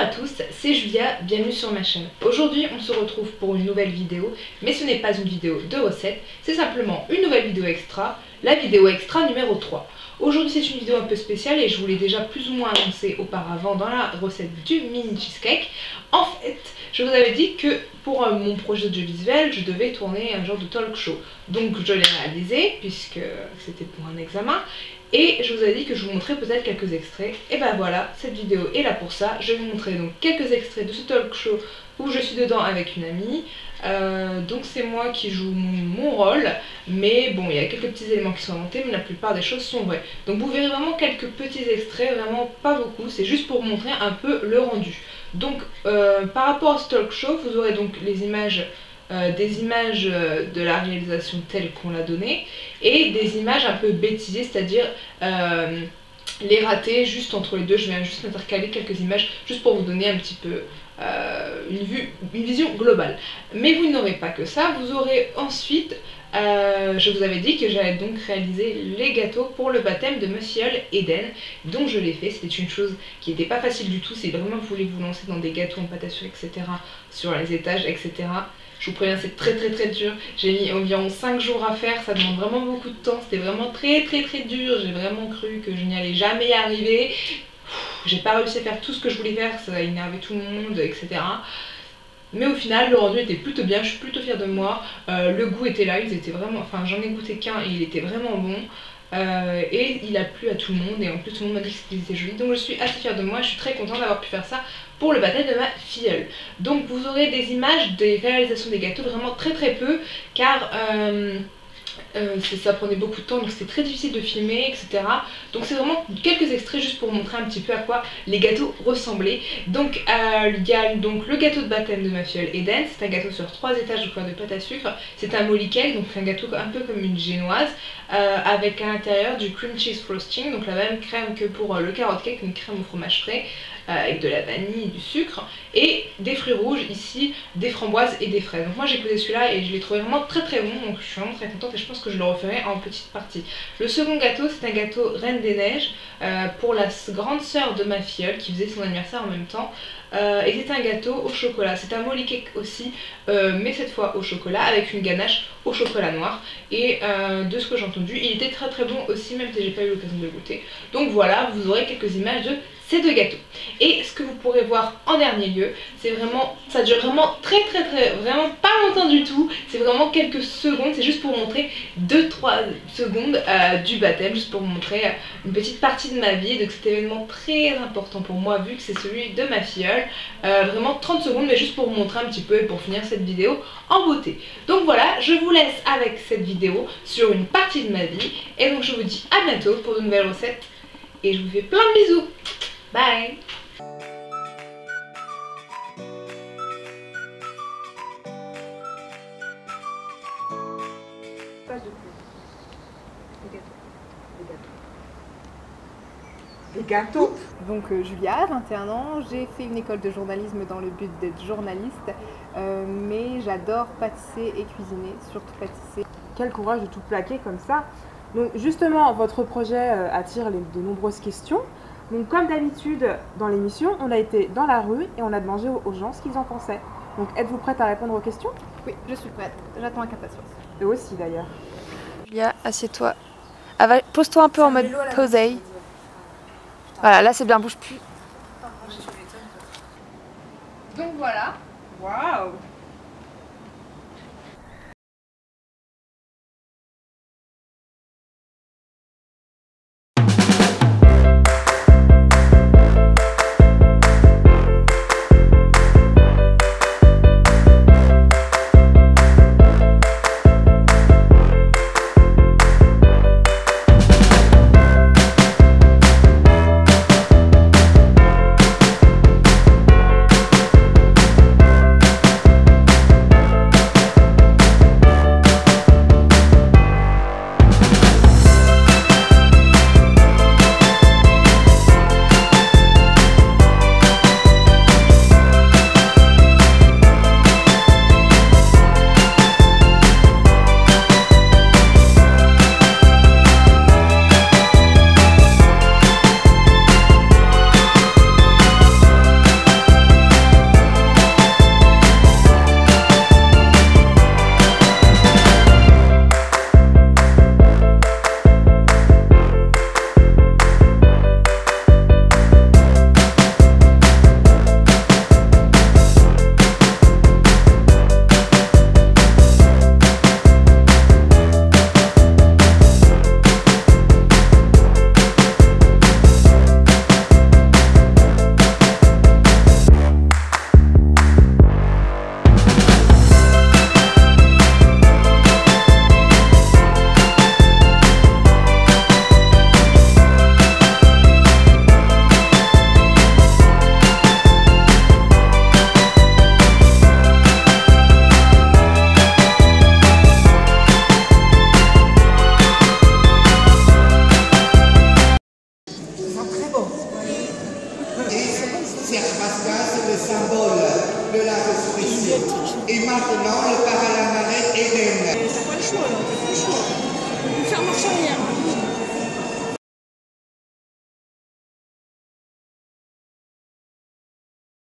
à tous, c'est Julia, bienvenue sur ma chaîne. Aujourd'hui on se retrouve pour une nouvelle vidéo, mais ce n'est pas une vidéo de recette, c'est simplement une nouvelle vidéo extra, la vidéo extra numéro 3. Aujourd'hui c'est une vidéo un peu spéciale et je vous l'ai déjà plus ou moins annoncé auparavant dans la recette du mini cheesecake. En fait, je vous avais dit que pour mon projet audiovisuel, je devais tourner un genre de talk show. Donc je l'ai réalisé puisque c'était pour un examen. Et je vous avais dit que je vous montrais peut-être quelques extraits. Et ben voilà, cette vidéo est là pour ça. Je vais vous montrer donc quelques extraits de ce talk show où je suis dedans avec une amie. Donc c'est moi qui joue mon rôle. Mais bon, il y a quelques petits éléments qui sont inventés, mais la plupart des choses sont vraies. Donc vous verrez vraiment quelques petits extraits, vraiment pas beaucoup. C'est juste pour vous montrer un peu le rendu. Donc par rapport à ce talk show, vous aurez donc les images... des images de la réalisation telle qu'on l'a donnée et des images un peu bêtisées, c'est-à-dire les ratés juste entre les deux. Je viens juste intercaler quelques images juste pour vous donner un petit peu une vision globale. Mais vous n'aurez pas que ça, vous aurez ensuite, je vous avais dit que j'allais donc réaliser les gâteaux pour le baptême de ma filleule Eden, dont je l'ai fait. C'était une chose qui n'était pas facile du tout, si vraiment vous voulez vous lancer dans des gâteaux en pâte à sucre, etc., sur les étages, etc. Je vous préviens, c'est très dur. J'ai mis environ 5 jours à faire, ça demande vraiment beaucoup de temps. C'était vraiment très dur. J'ai vraiment cru que je n'y allais jamais y arriver. J'ai pas réussi à faire tout ce que je voulais faire, ça a énervé tout le monde, etc. Mais au final, le rendu était plutôt bien, je suis plutôt fière de moi. Le goût était là, ils étaient vraiment... Enfin, j'en ai goûté qu'un et il était vraiment bon. Et il a plu à tout le monde et en plus tout le monde m'a dit que c'était joli, donc je suis assez fière de moi, je suis très contente d'avoir pu faire ça pour le baptême de ma filleule. Donc vous aurez des images des réalisations des gâteaux, vraiment très peu, car ça prenait beaucoup de temps, donc c'était très difficile de filmer, etc. Donc c'est vraiment quelques extraits juste pour montrer un petit peu à quoi les gâteaux ressemblaient. Donc il y a donc le gâteau de baptême de ma filleule Eden, c'est un gâteau sur 3 étages de couleur de pâte à sucre. C'est un molly cake, donc un gâteau un peu comme une génoise, avec à l'intérieur du cream cheese frosting, donc la même crème que pour le carrot cake, une crème au fromage frais, avec de la vanille et du sucre, et des fruits rouges ici, des framboises et des fraises. Donc moi j'ai goûté celui-là et je l'ai trouvé vraiment très bon, donc je suis vraiment très contente et je pense que je le referai en petite partie. Le second gâteau, c'est un gâteau Reine des Neiges pour la grande sœur de ma filleule qui faisait son anniversaire en même temps. Et c'est un gâteau au chocolat, c'est un molly cake aussi, mais cette fois au chocolat avec une ganache au chocolat noir. Et de ce que j'ai entendu, il était très bon aussi, même si j'ai pas eu l'occasion de le goûter. Donc voilà, vous aurez quelques images de ces deux gâteaux. Et ce que vous pourrez voir en dernier lieu, c'est vraiment, ça dure vraiment vraiment pas longtemps du tout, c'est vraiment quelques secondes, c'est juste pour vous montrer 2-3 secondes du baptême, juste pour vous montrer une petite partie de ma vie, donc cet événement très important pour moi vu que c'est celui de ma filleule. Vraiment 30 secondes, mais juste pour vous montrer un petit peu et pour finir cette vidéo en beauté. Donc voilà, je vous laisse avec cette vidéo sur une partie de ma vie, et donc je vous dis à bientôt pour de nouvelles recettes, et je vous fais plein de bisous. Bye. Des gâteaux. Donc Julia, 21 ans, j'ai fait une école de journalisme dans le but d'être journaliste, mais j'adore pâtisser et cuisiner, surtout pâtisser. Quel courage de tout plaquer comme ça. Donc justement, votre projet attire de nombreuses questions. Donc comme d'habitude dans l'émission, on a été dans la rue et on a demandé aux gens ce qu'ils en pensaient. Donc êtes-vous prête à répondre aux questions? Oui, je suis prête, j'attends avec impatience. Eux aussi d'ailleurs. Julia, assieds-toi. Pose-toi un peu en mode posé. Voilà, là c'est bien, bouge plus. Donc voilà. Waouh! Serge Mastin, c'est le symbole de la résurrection. Et maintenant, le paralamarète Eden. T'as pas le choix là, t'as pas le choix.